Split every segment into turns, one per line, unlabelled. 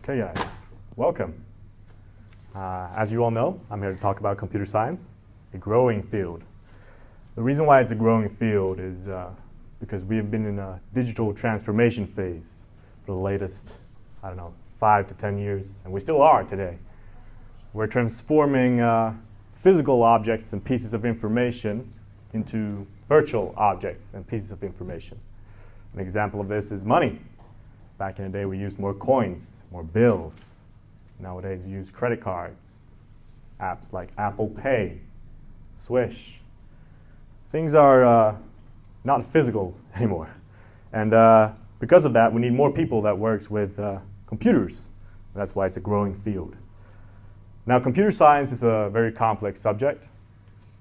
Okay, guys, welcome. As you all know, I'm here to talk about computer science, a growing field. The reason why it's a growing field is because we have been in a digital transformation phase for the latest, 5 to 10 years, and we still are today. We're transforming physical objects and pieces of information into virtual objects and pieces of information. An example of this is money. Back in the day, we used more coins, more bills. Nowadays, we use credit cards, apps like Apple Pay, Swish. Things are not physical anymore. And because of that, we need more people that works with computers. That's why it's a growing field. Now, computer science is a very complex subject.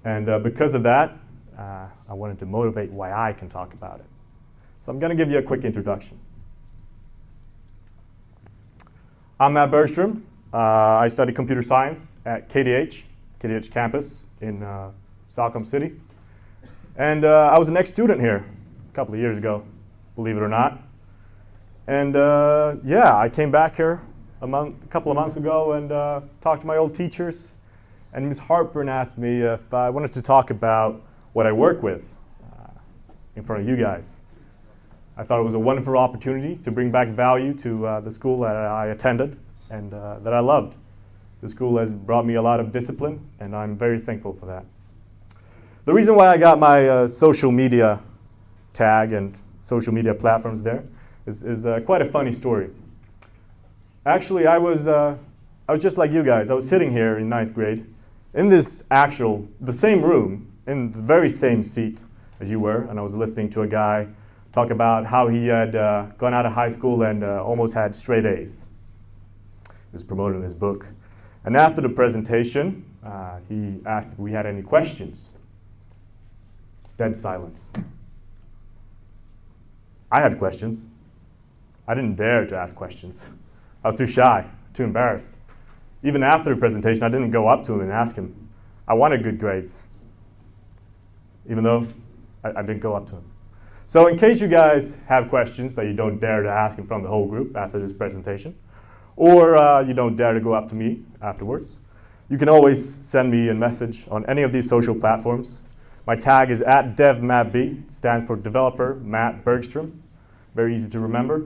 And because of that, I wanted to motivate why I can talk about it. So I'm going to give you a quick introduction. I'm Matt Bergström. I study computer science at KTH campus in Stockholm City. And I was an ex-student here a couple of years ago, believe it or not. And yeah, I came back here a couple of months ago and talked to my old teachers. And Ms. Harper asked me if I wanted to talk about what I work with in front of you guys. I thought it was a wonderful opportunity to bring back value to the school that I attended and that I loved. The school has brought me a lot of discipline, and I'm very thankful for that. The reason why I got my social media tag and social media platforms there is quite a funny story. Actually, I was just like you guys. I was sitting here in 9th grade in the same room, in the very same seat as you were, and I was listening to a guy talk about how he had gone out of high school and almost had straight A's. He was promoting his book. And after the presentation, he asked if we had any questions. Dead silence. I had questions. I didn't dare to ask questions. I was too shy, too embarrassed. Even after the presentation, I didn't go up to him and ask him. I wanted good grades, even though I didn't go up to him. So in case you guys have questions that you don't dare to ask in front of the whole group after this presentation, or you don't dare to go up to me afterwards, you can always send me a message on any of these social platforms. My tag is @devmattb. It stands for Developer Matt Bergström. Very easy to remember.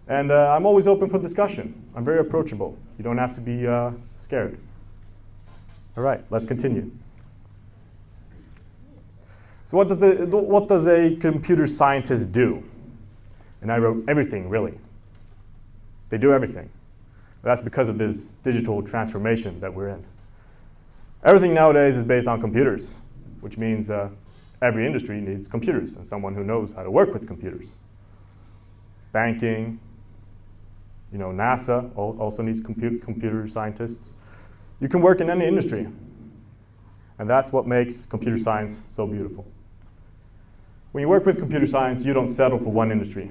And I'm always open for discussion. I'm very approachable. You don't have to be scared. All right, let's continue. So what does a computer scientist do? And I wrote everything, really. They do everything. That's because of this digital transformation that we're in. Everything nowadays is based on computers, which means every industry needs computers and someone who knows how to work with computers. Banking, NASA also needs computer scientists. You can work in any industry. And that's what makes computer science so beautiful. When you work with computer science, you don't settle for one industry.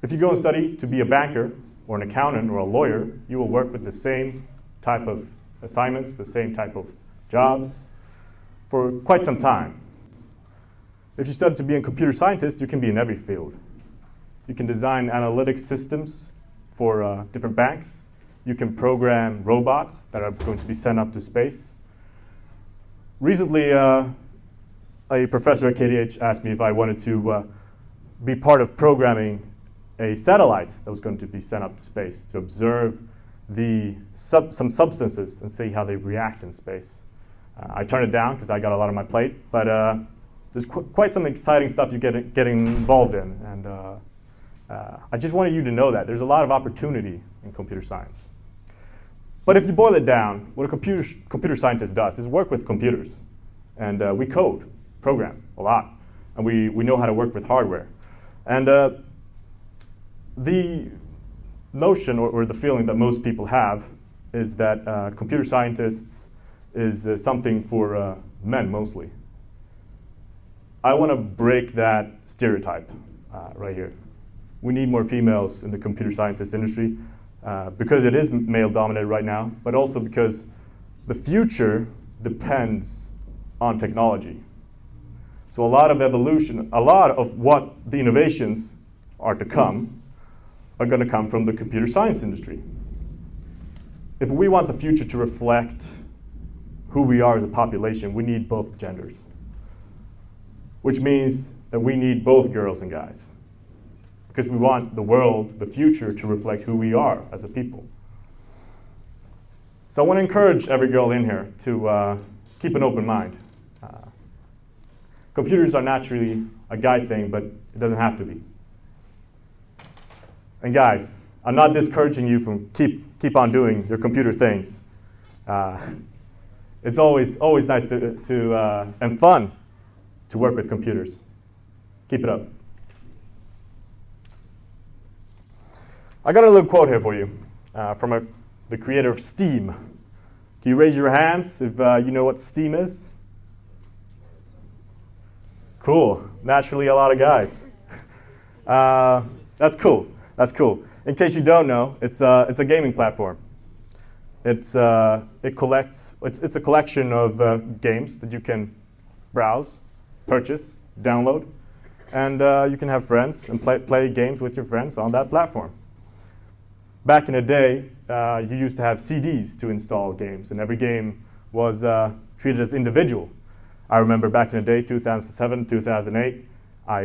If you go and study to be a banker or an accountant or a lawyer, you will work with the same type of assignments, the same type of jobs for quite some time. If you study to be a computer scientist, you can be in every field. You can design analytic systems for different banks. You can program robots that are going to be sent up to space. Recently, a professor at KTH asked me if I wanted to be part of programming a satellite that was going to be sent up to space to observe some substances and see how they react in space. I turned it down because I got a lot on my plate, but there's quite some exciting stuff you get involved in, and I just wanted you to know that there's a lot of opportunity in computer science. But if you boil it down, what a computer scientist does is work with computers. And we code, program a lot. And we know how to work with hardware. And the notion or the feeling that most people have is that computer scientists is something for men mostly. I want to break that stereotype right here. We need more females in the computer scientist industry. Because it is male-dominated right now, but also because the future depends on technology. So a lot of evolution, a lot of what the innovations are to come are going to come from the computer science industry. If we want the future to reflect who we are as a population, we need both genders, which means that we need both girls and guys, because we want the world, the future, to reflect who we are as a people. So I want to encourage every girl in here to keep an open mind. Computers are naturally a guy thing, but it doesn't have to be. And guys, I'm not discouraging you from keep on doing your computer things. It's always nice to and fun to work with computers. Keep it up. I got a little quote here for you from the creator of Steam. Can you raise your hands if you know what Steam is? Cool. Naturally, a lot of guys. That's cool. That's cool. In case you don't know, it's a gaming platform. It's a collection of games that you can browse, purchase, download, and you can have friends and play games with your friends on that platform. Back in the day, you used to have CDs to install games, and every game was treated as individual. I remember back in the day, 2007, 2008, I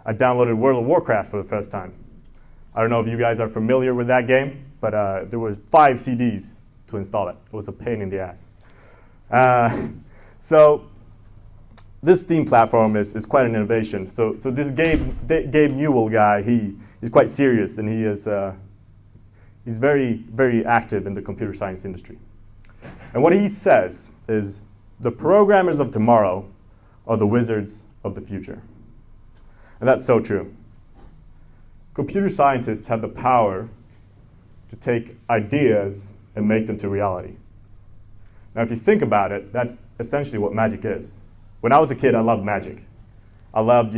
downloaded World of Warcraft for the first time. I don't know if you guys are familiar with that game, but there was 5 CDs to install it. It was a pain in the ass. So this Steam platform is quite an innovation. So this Gabe Newell guy, he's quite serious, and he's very, very active in the computer science industry. And what he says is, the programmers of tomorrow are the wizards of the future. And that's so true. Computer scientists have the power to take ideas and make them to reality. Now, if you think about it, that's essentially what magic is. When I was a kid, I loved magic. I loved,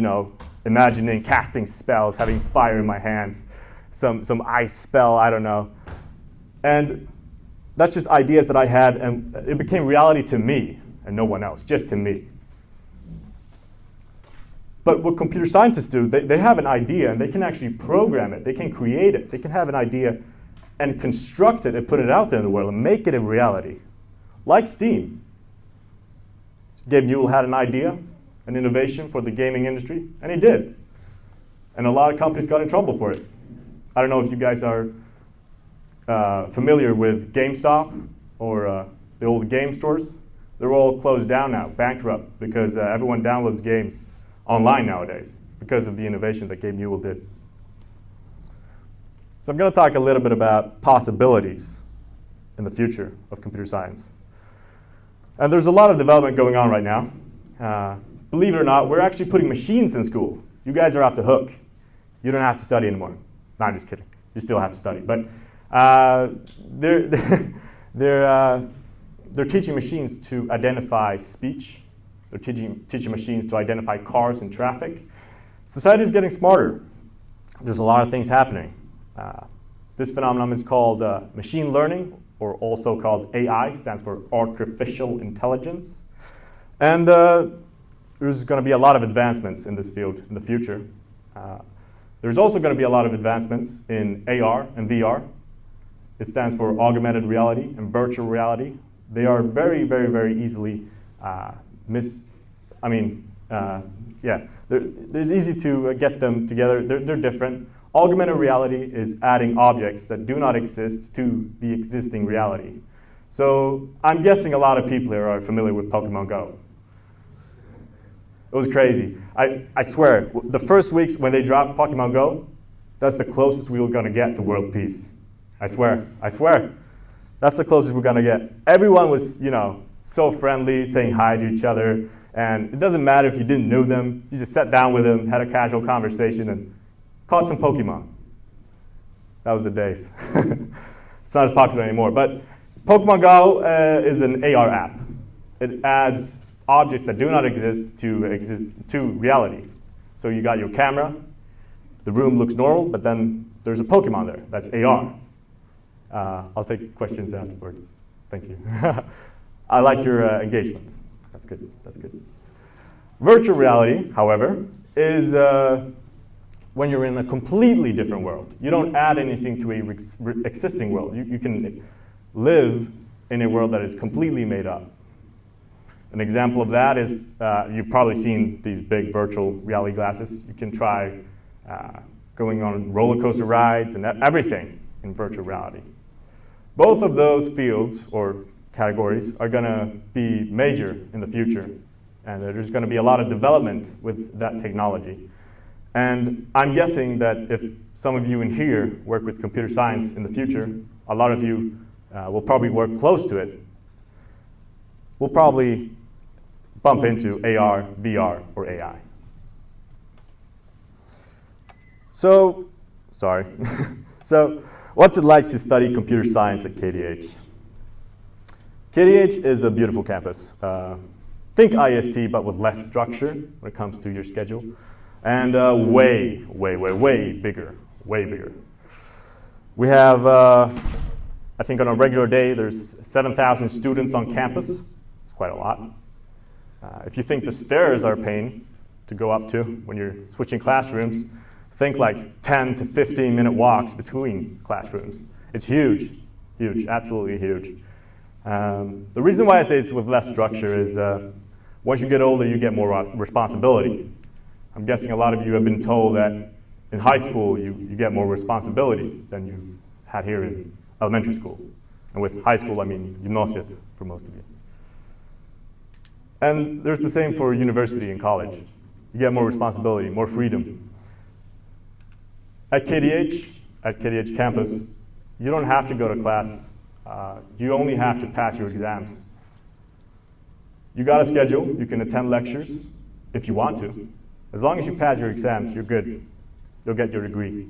imagining casting spells, having fire in my hands, some ice spell, I don't know. And that's just ideas that I had, and it became reality to me and no one else, just to me. But what computer scientists do, they have an idea and they can actually program it, they can create it, they can have an idea and construct it and put it out there in the world and make it a reality. Like Steam. Gabe Newell had an idea, an innovation for the gaming industry, and he did. And a lot of companies got in trouble for it. I don't know if you guys are familiar with GameStop or the old game stores. They're all closed down now, bankrupt, because everyone downloads games online nowadays because of the innovation that Gabe Newell did. So I'm going to talk a little bit about possibilities in the future of computer science. And there's a lot of development going on right now. Believe it or not, we're actually putting machines in school. You guys are off the hook. You don't have to study anymore. No, I'm just kidding. You still have to study. But they're teaching machines to identify speech. They're teaching machines to identify cars in traffic. Society is getting smarter. There's a lot of things happening. This phenomenon is called machine learning, or also called AI, stands for artificial intelligence. And there's going to be a lot of advancements in this field in the future. There's also going to be a lot of advancements in AR and VR. It stands for augmented reality and virtual reality. They are very, very, very easily it's easy to get them together. They're different. Augmented reality is adding objects that do not exist to the existing reality. So I'm guessing a lot of people here are familiar with Pokemon Go. It was crazy. I swear, the first weeks when they dropped Pokemon Go, that's the closest we were going to get to world peace. I swear. That's the closest we're going to get. Everyone was, so friendly, saying hi to each other. And it doesn't matter if you didn't know them. You just sat down with them, had a casual conversation, and caught some Pokemon. That was the days. It's not as popular anymore. But Pokemon Go is an AR app. It adds objects that do not exist to reality. So you got your camera. The room looks normal, but then there's a Pokemon there. That's AR. I'll take questions afterwards. Thank you. I like your engagement. That's good. Virtual reality, however, is when you're in a completely different world. You don't add anything to a existing world. You can live in a world that is completely made up. An example of that is, you've probably seen these big virtual reality glasses. You can try going on roller coaster rides and everything in virtual reality. Both of those fields or categories are going to be major in the future, and there's going to be a lot of development with that technology. And I'm guessing that if some of you in here work with computer science in the future, a lot of you will probably work close to it. We'll probably bump into AR, VR, or AI. So, what's it like to study computer science at KTH? KTH is a beautiful campus. Think IEST, but with less structure when it comes to your schedule. And way bigger, way bigger. We have, I think on a regular day, there's 7,000 students on campus. It's quite a lot. If you think the stairs are a pain to go up to when you're switching classrooms, think like 10 to 15 minute walks between classrooms. It's huge, absolutely huge. The reason why I say it's with less structure is once you get older, you get more responsibility. I'm guessing a lot of you have been told that in high school, you get more responsibility than you had here in elementary school. And with high school, I mean gymnasiet for most of you. And there's the same for university and college. You get more responsibility, more freedom. At KTH campus, you don't have to go to class. You only have to pass your exams. You got a schedule. You can attend lectures if you want to. As long as you pass your exams, you're good. You'll get your degree.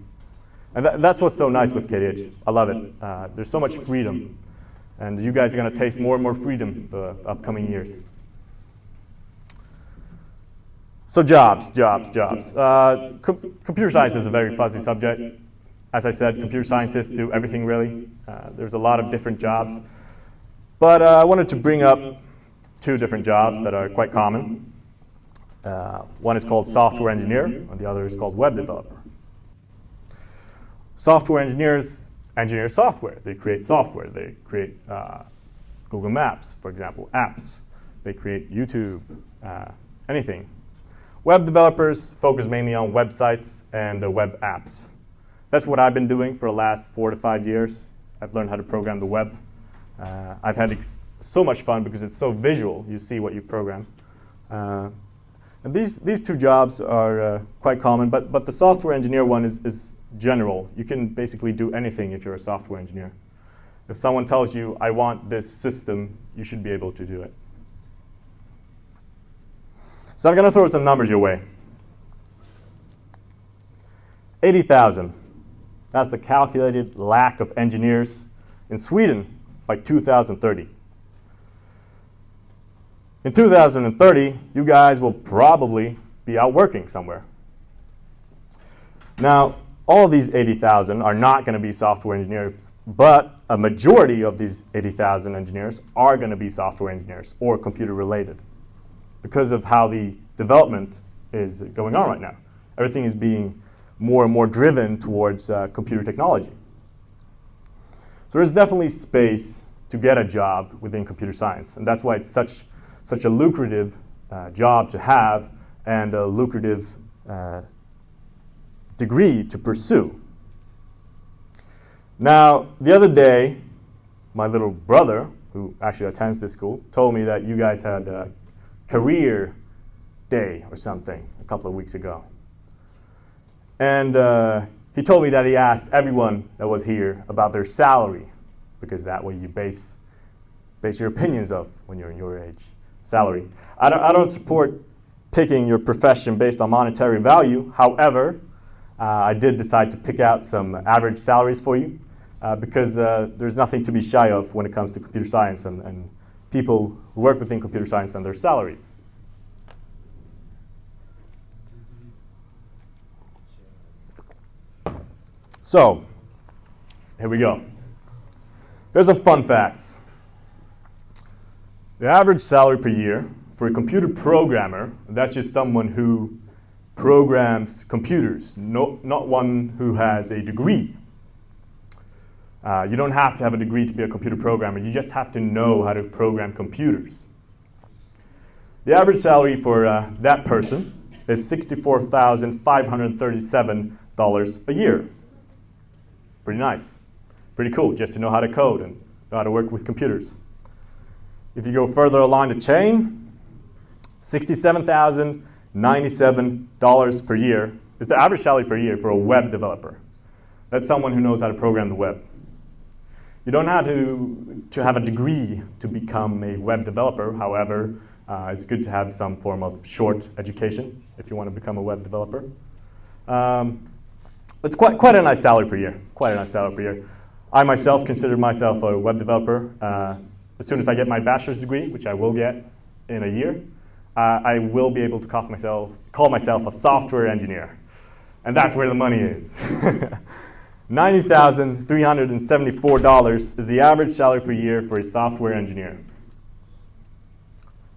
And that's what's so nice with KTH. I love it. There's so much freedom. And you guys are going to taste more and more freedom the upcoming years. So jobs. Computer science is a very fuzzy subject. As I said, computer scientists do everything really. There's a lot of different jobs. But I wanted to bring up two different jobs that are quite common. One is called software engineer, and the other is called web developer. Software engineers engineer software. They create software. They create Google Maps, for example, apps. They create YouTube, anything. Web developers focus mainly on websites and web apps. That's what I've been doing for the last 4 to 5 years. I've learned how to program the web. I've had so much fun because it's so visual. You see what you program. And these two jobs are quite common, but the software engineer one is general. You can basically do anything if you're a software engineer. If someone tells you, I want this system, you should be able to do it. So I'm going to throw some numbers your way. 80,000. That's the calculated lack of engineers in Sweden by 2030. In 2030, you guys will probably be out working somewhere. Now, all of these 80,000 are not going to be software engineers, but a majority of these 80,000 engineers are going to be software engineers or computer related because of how the development is going on right now. Everything is being more and more driven towards computer technology. So there's definitely space to get a job within computer science, and that's why it's such a lucrative job to have and a lucrative degree to pursue. Now, the other day, my little brother, who actually attends this school, told me that you guys had a career day or something a couple of weeks ago. And he told me that he asked everyone that was here about their salary, because that way you base your opinions of when you're in your age. Salary. I don't support picking your profession based on monetary value. However, I did decide to pick out some average salaries for you because there's nothing to be shy of when it comes to computer science and people who work within computer science and their salaries. So, here we go. Here's some fun facts. The average salary per year for a computer programmer, that's just someone who programs computers, not one who has a degree. You don't have to have a degree to be a computer programmer. You just have to know how to program computers. The average salary for that person is $64,537 a year. Pretty nice. Pretty cool, just to know how to code and know how to work with computers. If you go further along the chain, $67,097 per year is the average salary per year for a web developer. That's someone who knows how to program the web. You don't have to have a degree to become a web developer. However, it's good to have some form of short education if you want to become a web developer. It's quite a nice salary per year. Quite a nice salary per year. I myself consider myself a web developer. As soon as I get my bachelor's degree, which I will get in a year, I will be able to call myself a software engineer. And that's where the money is. $90,374 is the average salary per year for a software engineer.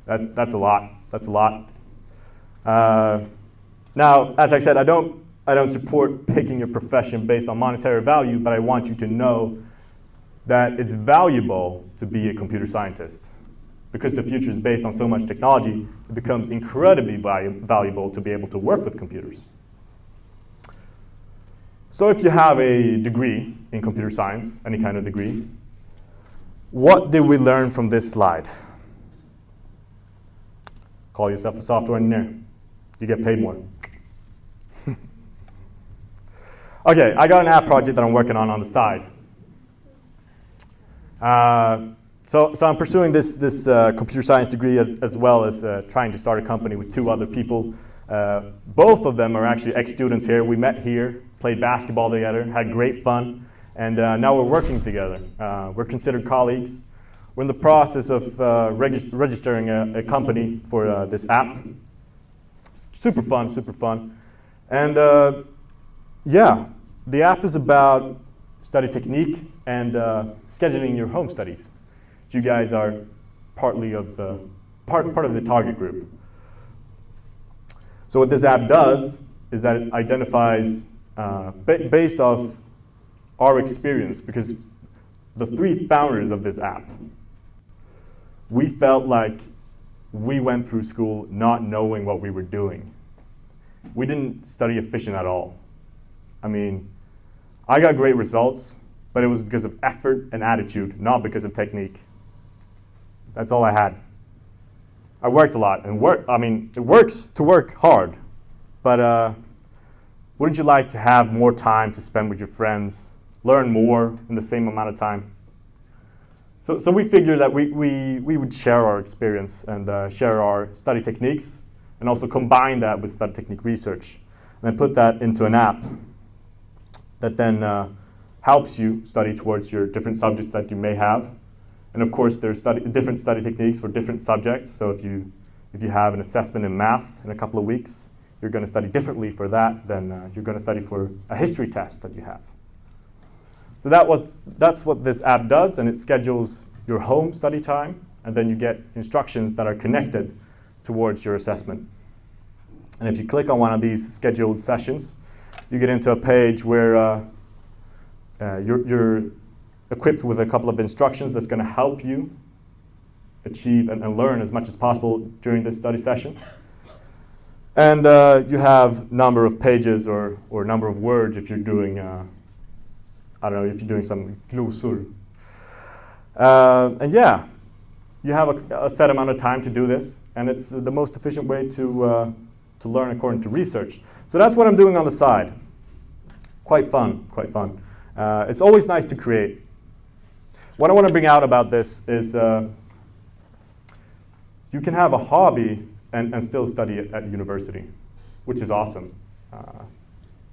That's a lot. That's a lot. Now, as I said, I don't support picking your profession based on monetary value, but I want you to know that it's valuable to be a computer scientist. Because the future is based on so much technology, it becomes incredibly valuable to be able to work with computers. So if you have a degree in computer science, any kind of degree, what did we learn from this slide? Call yourself a software engineer. You get paid more. Okay, I got an app project that I'm working on the side. So I'm pursuing this computer science degree as well as trying to start a company with two other people. Both of them are actually ex-students here. We met here, played basketball together, had great fun, and now we're working together. We're considered colleagues. We're in the process of registering a company for this app. Super fun, super fun. And yeah, the app is about study technique and scheduling your home studies. You guys are partly of part of the target group. So what this app does is that it identifies, based off our experience, because the three founders of this app, we felt like we went through school not knowing what we were doing. We didn't study efficient at all. I mean, I got great results, but it was because of effort and attitude, not because of technique. That's all I had. I worked a lot, and it works to work hard, but wouldn't you like to have more time to spend with your friends, learn more in the same amount of time? So we figured that we would share our experience and share our study techniques, and also combine that with study technique research, and then put that into an app that then helps you study towards your different subjects that you may have. And of course, there's different study techniques for different subjects. So if you have an assessment in math in a couple of weeks, you're going to study differently for that than you're going to study for a history test that you have. So that's what this app does, and it schedules your home study time, and then you get instructions that are connected towards your assessment. And if you click on one of these scheduled sessions, you get into a page where you're equipped with a couple of instructions that's going to help you achieve and learn as much as possible during this study session. And you have number of pages or number of words if you're doing, I don't know, if you're doing some glosor. And yeah, you have a set amount of time to do this, and it's the most efficient way to learn according to research. So that's what I'm doing on the side. Quite fun, quite fun. It's always nice to create. What I want to bring out about this is you can have a hobby and still study at university, which is awesome.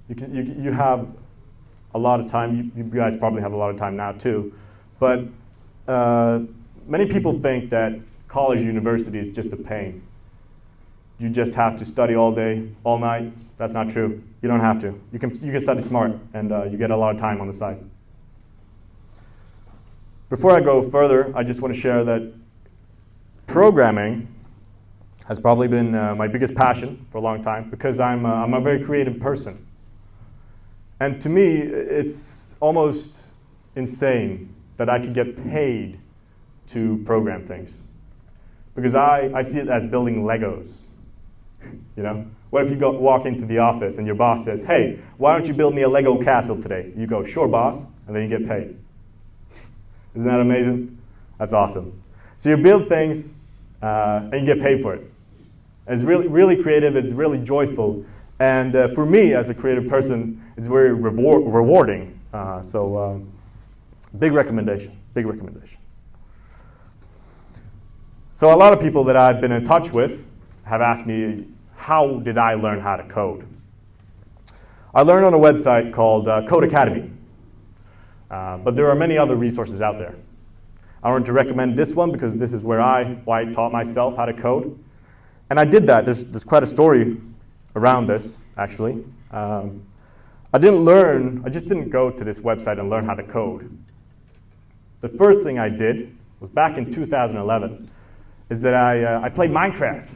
You have a lot of time. You guys probably have a lot of time now too. But many people think that college university is just a pain. You just have to study all day, all night. That's not true. You don't have to. You can study smart, and you get a lot of time on the side. Before I go further, I just want to share that programming has probably been my biggest passion for a long time because I'm a very creative person. And to me, it's almost insane that I could get paid to program things. Because I see it as building Legos. You know? What if you walk into the office and your boss says, hey, why don't you build me a Lego castle today? You go, sure, boss, and then you get paid. Isn't that amazing? That's awesome. So you build things and you get paid for it. It's really, really creative, it's really joyful. And for me, as a creative person, it's very rewarding. Big recommendation, big recommendation. So a lot of people that I've been in touch with have asked me, how did I learn how to code? I learned on a website called Code Academy. But there are many other resources out there. I wanted to recommend this one because this is where I taught myself how to code. And I did that. There's quite a story around this, actually. I just didn't go to this website and learn how to code. The first thing I did was back in 2011, is that I played Minecraft.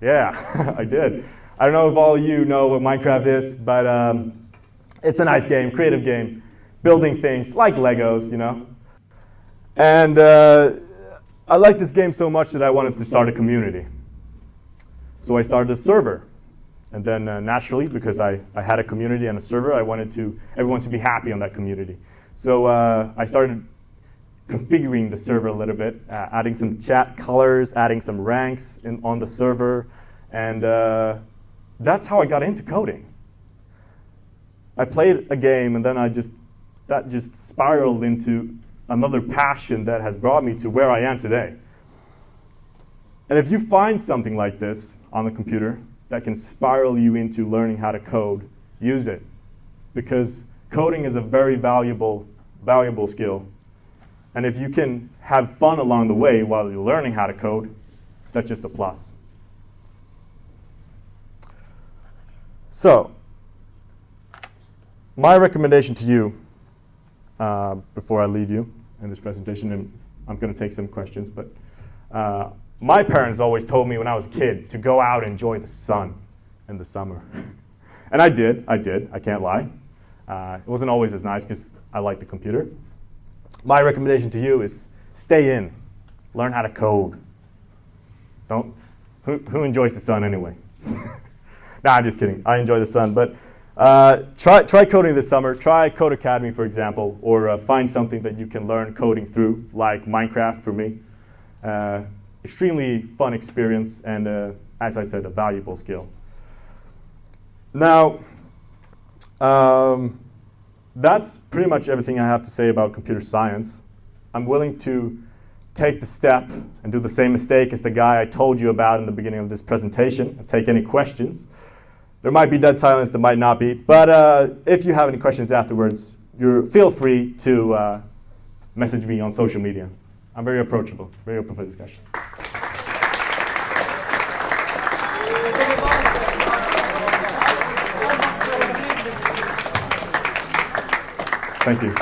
Yeah, I did. I don't know if all of you know what Minecraft is, but it's a nice game, creative game, building things like Legos, you know. And I liked this game so much that I wanted to start a community. So I started a server. And then naturally, because I had a community and a server, I wanted everyone to be happy on that community. So I started configuring the server a little bit, adding some chat colors, adding some ranks on the server, and that's how I got into coding. I played a game, and then that just spiraled into another passion that has brought me to where I am today. And if you find something like this on the computer that can spiral you into learning how to code, use it. Because coding is a very valuable skill. And if you can have fun along the way while you're learning how to code, that's just a plus. So, my recommendation to you, before I leave you in this presentation, and I'm going to take some questions, but my parents always told me when I was a kid to go out and enjoy the sun in the summer. And I did, I can't lie. It wasn't always as nice because I like the computer. My recommendation to you is stay in, learn how to code. Who enjoys the sun anyway? Nah, I'm just kidding, I enjoy the sun, but try coding this summer. Try Code Academy, for example, or find something that you can learn coding through, like Minecraft for me. Extremely fun experience and, as I said, a valuable skill. Now, that's pretty much everything I have to say about computer science. I'm willing to take the step and do the same mistake as the guy I told you about in the beginning of this presentation and take any questions. There might be dead silence, there might not be, but if you have any questions afterwards, feel free to message me on social media. I'm very approachable, very open for discussion. Thank you.